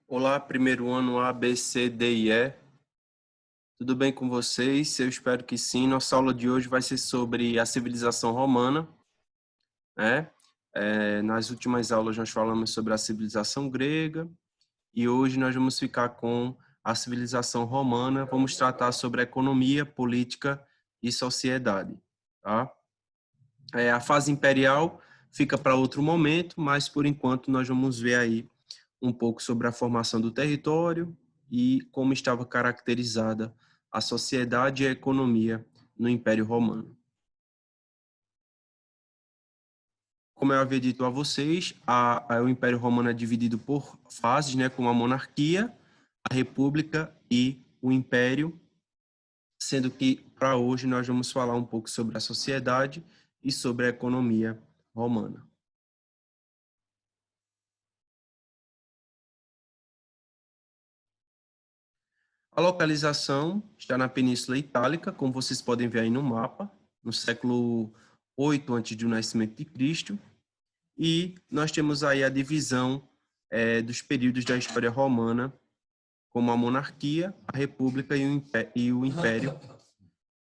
Olá, primeiro ano A, B, C, D e E. Tudo bem com vocês? Eu espero que sim. Nossa aula de hoje vai ser sobre a civilização romana, né? Nas últimas aulas nós falamos sobre a civilização grega e hoje nós vamos ficar com a civilização romana. Vamos tratar sobre economia, política e sociedade, tá? A fase imperial fica para outro momento, mas por enquanto nós vamos ver aí um pouco sobre a formação do território e como estava caracterizada a sociedade e a economia no Império Romano. Como eu havia dito a vocês, o Império Romano é dividido por fases, né, como a monarquia, a república e o império, sendo que para hoje nós vamos falar um pouco sobre a sociedade e sobre a economia romana. A localização está na Península Itálica, como vocês podem ver aí no mapa, no século 8 antes do nascimento de Cristo, e nós temos aí a divisão dos períodos da história romana, como a monarquia, a república e o império,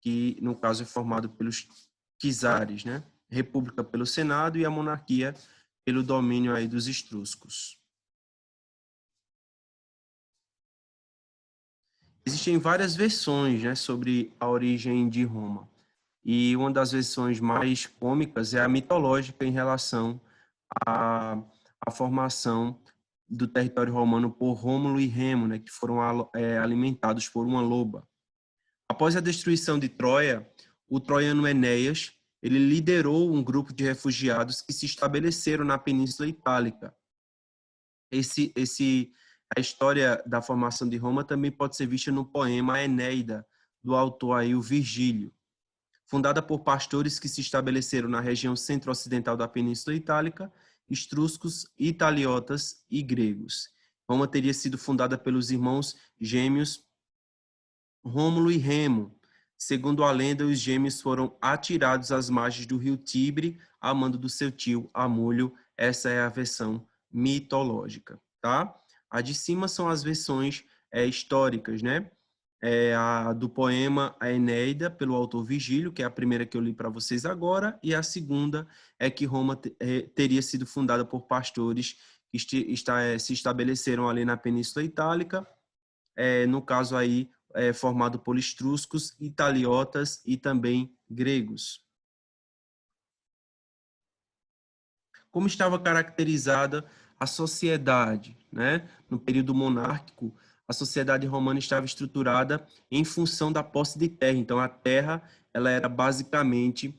que no caso é formado pelos czares, né? República pelo Senado e a monarquia pelo domínio aí dos etruscos. Existem várias versões, né, sobre a origem de Roma. E uma das versões mais cômicas é a mitológica em relação à formação do território romano por Rômulo e Remo, né, que foram alimentados por uma loba. Após a destruição de Troia, o troiano Enéas ele liderou um grupo de refugiados que se estabeleceram na Península Itálica. A história da formação de Roma também pode ser vista no poema Enéida, do autor aí, o Virgílio. Fundada por pastores que se estabeleceram na região centro-ocidental da Península Itálica, etruscos, italiotas e gregos. Roma teria sido fundada pelos irmãos gêmeos Rômulo e Remo. Segundo a lenda, os gêmeos foram atirados às margens do rio Tibre a mando do seu tio Amulho. Essa é a versão mitológica, tá? A de cima são as versões históricas, né? A do poema A Enéida, pelo autor Virgílio, que é a primeira que eu li para vocês agora, e a segunda é que Roma teria sido fundada por pastores que se estabeleceram ali na Península Itálica, no caso aí, formado por etruscos, italiotas e também gregos. Como estava caracterizada a sociedade, né? No período monárquico, a sociedade romana estava estruturada em função da posse de terra. Então, a terra ela era basicamente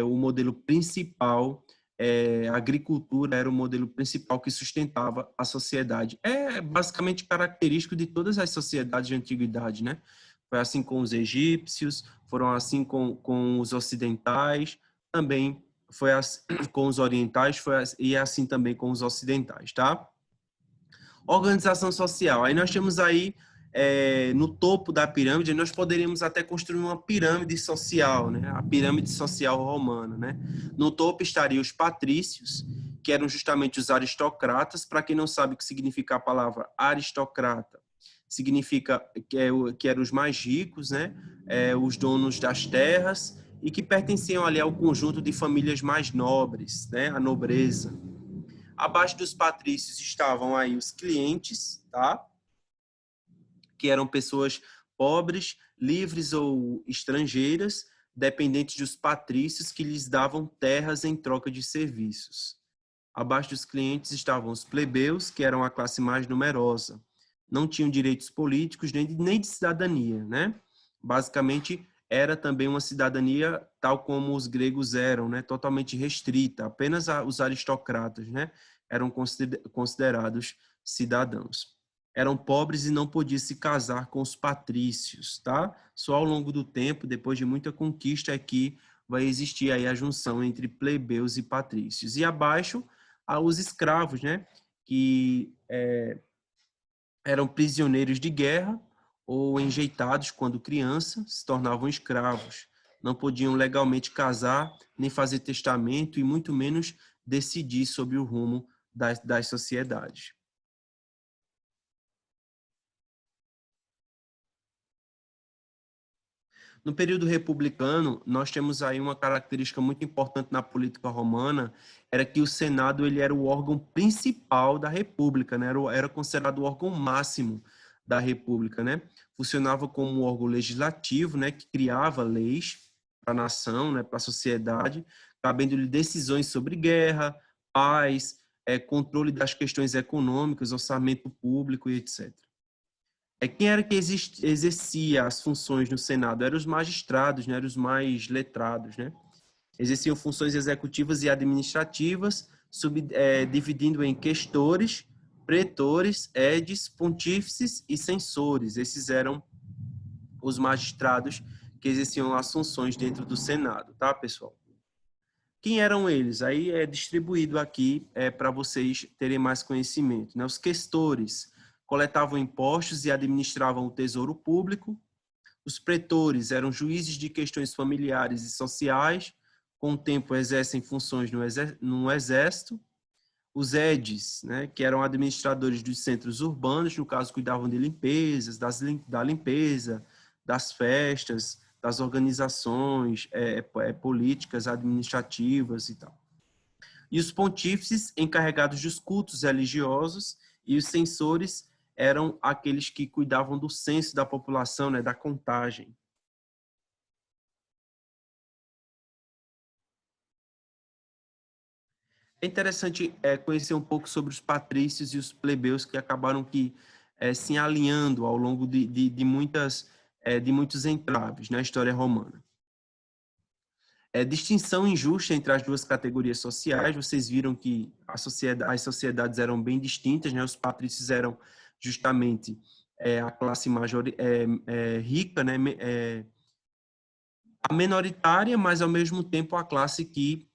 o modelo principal, a agricultura era o modelo principal que sustentava a sociedade. É basicamente característico de todas as sociedades de antiguidade, né? Foi assim com os egípcios, foram assim com os ocidentais, também foi assim com os orientais, e é assim também com os ocidentais, tá? Organização social. Aí nós temos aí, no topo da pirâmide, nós poderíamos até construir uma pirâmide social, né? A pirâmide social romana, né? No topo estariam os patrícios, que eram justamente os aristocratas. Para quem não sabe o que significa a palavra aristocrata, significa que eram os mais ricos, né? Os donos das terras e que pertenciam ali ao conjunto de famílias mais nobres, né? A nobreza. Abaixo dos patrícios estavam aí os clientes, tá? Que eram pessoas pobres, livres ou estrangeiras, dependentes dos patrícios que lhes davam terras em troca de serviços. Abaixo dos clientes estavam os plebeus, que eram a classe mais numerosa. Não tinham direitos políticos nem de cidadania, né? Basicamente, era também uma cidadania tal como os gregos eram, né? Totalmente restrita. Apenas os aristocratas, né? Eram considerados cidadãos. Eram pobres e não podiam se casar com os patrícios, tá? Só ao longo do tempo, depois de muita conquista, é que vai existir aí a junção entre plebeus e patrícios. E abaixo, os escravos, né? Que eram prisioneiros de guerra ou enjeitados quando criança, se tornavam escravos. Não podiam legalmente casar, nem fazer testamento e muito menos decidir sobre o rumo das sociedades. No período republicano, nós temos aí uma característica muito importante na política romana, era que o Senado ele era o órgão principal da República, né? Era considerado o órgão máximo da República, né? Funcionava como um órgão legislativo, né? Que criava leis para a nação, né? Para a sociedade, cabendo-lhe decisões sobre guerra, paz, controle das questões econômicas, orçamento público e etc. Quem era que exercia as funções no Senado? Eram os magistrados, né? Eram os mais letrados, né? Exerciam funções executivas e administrativas, dividindo em questores, pretores, edes, pontífices e censores. Esses eram os magistrados que exerciam as funções dentro do Senado, tá, pessoal? Quem eram eles? Aí é distribuído aqui para vocês terem mais conhecimento, né? Os questores coletavam impostos e administravam o tesouro público. Os pretores eram juízes de questões familiares e sociais, com o tempo exercem funções no exército. Os edes, né, que eram administradores dos centros urbanos, no caso cuidavam de limpezas, da limpeza, das festas, das organizações políticas, administrativas e tal. E os pontífices, encarregados dos cultos religiosos, e os censores eram aqueles que cuidavam do censo da população, né, da contagem. É interessante conhecer um pouco sobre os patrícios e os plebeus que acabaram se alinhando ao longo de muitos entraves na história romana. Distinção injusta entre as duas categorias sociais. Vocês viram que as sociedades eram bem distintas, né? Os patrícios eram justamente a classe rica, né? A minoritária, mas ao mesmo tempo a classe que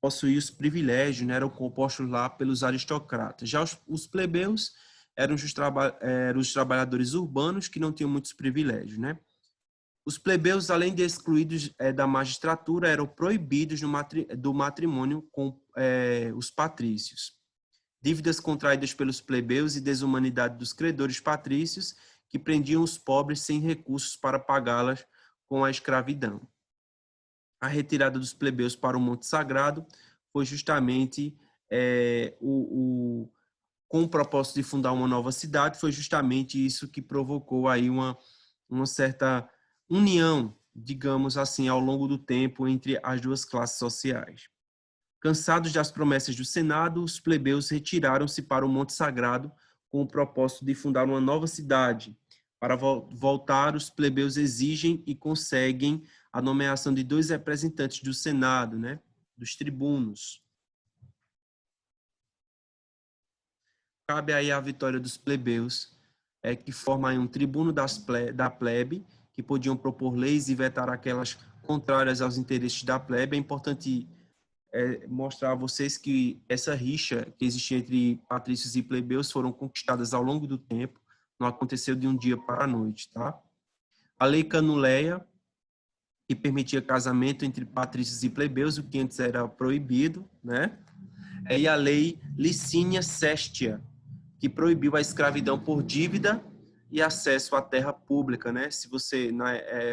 possuía os privilégios, né? Eram compostos lá pelos aristocratas. Já os plebeus eram os trabalhadores urbanos que não tinham muitos privilégios, né? Os plebeus, além de excluídos da magistratura, eram proibidos do matrimônio com os patrícios. Dívidas contraídas pelos plebeus e desumanidade dos credores patrícios, que prendiam os pobres sem recursos para pagá-las com a escravidão. A retirada dos plebeus para o Monte Sagrado foi justamente com o propósito de fundar uma nova cidade, foi justamente isso que provocou aí uma certa união, digamos assim, ao longo do tempo entre as duas classes sociais. Cansados das promessas do Senado, os plebeus retiraram-se para o Monte Sagrado com o propósito de fundar uma nova cidade. Para voltar, os plebeus exigem e conseguem a nomeação de 2 representantes do Senado, né, dos tribunos. Cabe aí a vitória dos plebeus, que forma aí um tribuno da plebe, que podiam propor leis e vetar aquelas contrárias aos interesses da plebe. É importante mostrar a vocês que essa rixa que existia entre patrícios e plebeus foram conquistadas ao longo do tempo, não aconteceu de um dia para a noite, tá? A lei Canuleia, que permitia casamento entre patrícios e plebeus, o que antes era proibido, né? E a lei Licínia Sestia, que proibiu a escravidão por dívida e acesso à terra pública, né? Se você,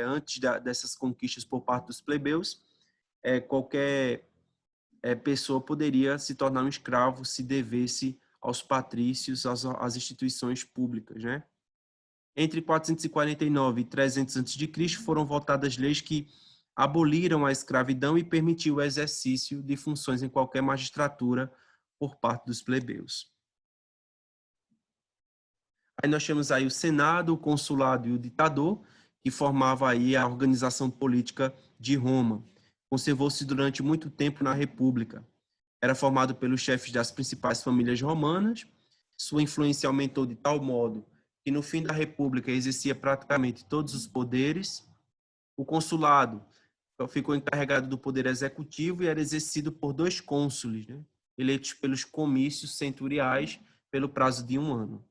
antes dessas conquistas por parte dos plebeus, qualquer pessoa poderia se tornar um escravo se devesse aos patrícios, às instituições públicas, né? Entre 449 e 300 a.C. foram votadas leis que aboliram a escravidão e permitiu o exercício de funções em qualquer magistratura por parte dos plebeus. Aí nós temos aí o Senado, o Consulado e o Ditador, que formava aí a organização política de Roma. Conservou-se durante muito tempo na República. Era formado pelos chefes das principais famílias romanas. Sua influência aumentou de tal modo que no fim da República exercia praticamente todos os poderes. O consulado ficou encarregado do poder executivo e era exercido por 2 cônsules, né, eleitos pelos comícios centuriais pelo prazo de 1 ano.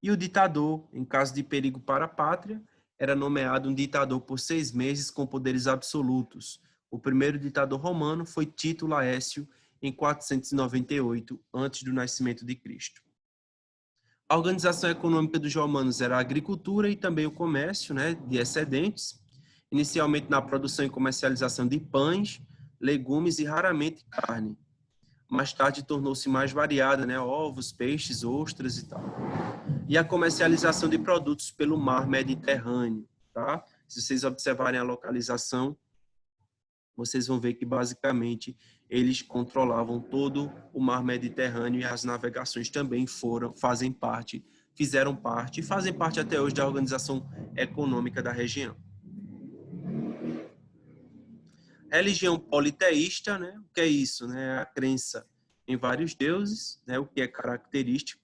E o ditador, em caso de perigo para a pátria, era nomeado um ditador por 6 meses com poderes absolutos. O primeiro ditador romano foi Tito Laécio, em 498, antes do nascimento de Cristo. A organização econômica dos romanos era a agricultura e também o comércio, né, de excedentes. inicialmente na produção e comercialização de pães, legumes e raramente carne. Mais tarde tornou-se mais variada, né? Ovos, peixes, ostras e tal. E a comercialização de produtos pelo mar Mediterrâneo, tá? Se vocês observarem a localização, vocês vão ver que basicamente eles controlavam todo o mar Mediterrâneo e as navegações também fizeram parte e fazem parte até hoje da organização econômica da região. Religião politeísta, né? O que é isso, né? A crença em vários deuses, né? O que é característico,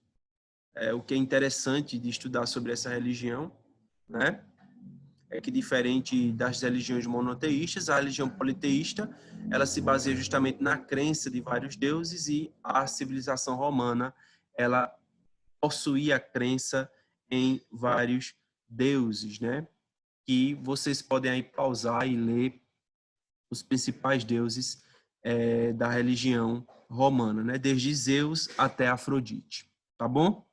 o que é interessante de estudar sobre essa religião, né? É que diferente das religiões monoteístas, a religião politeísta, ela se baseia justamente na crença de vários deuses, e a civilização romana, ela possuía a crença em vários deuses, né? Que vocês podem aí pausar e ler os principais deuses da religião romana, né? Desde Zeus até Afrodite, tá bom?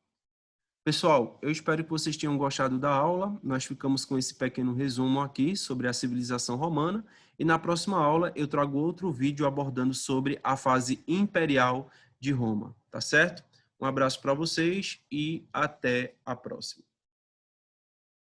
Pessoal, eu espero que vocês tenham gostado da aula. Nós ficamos com esse pequeno resumo aqui sobre a civilização romana, e na próxima aula eu trago outro vídeo abordando sobre a fase imperial de Roma, tá certo? Um abraço para vocês e até a próxima.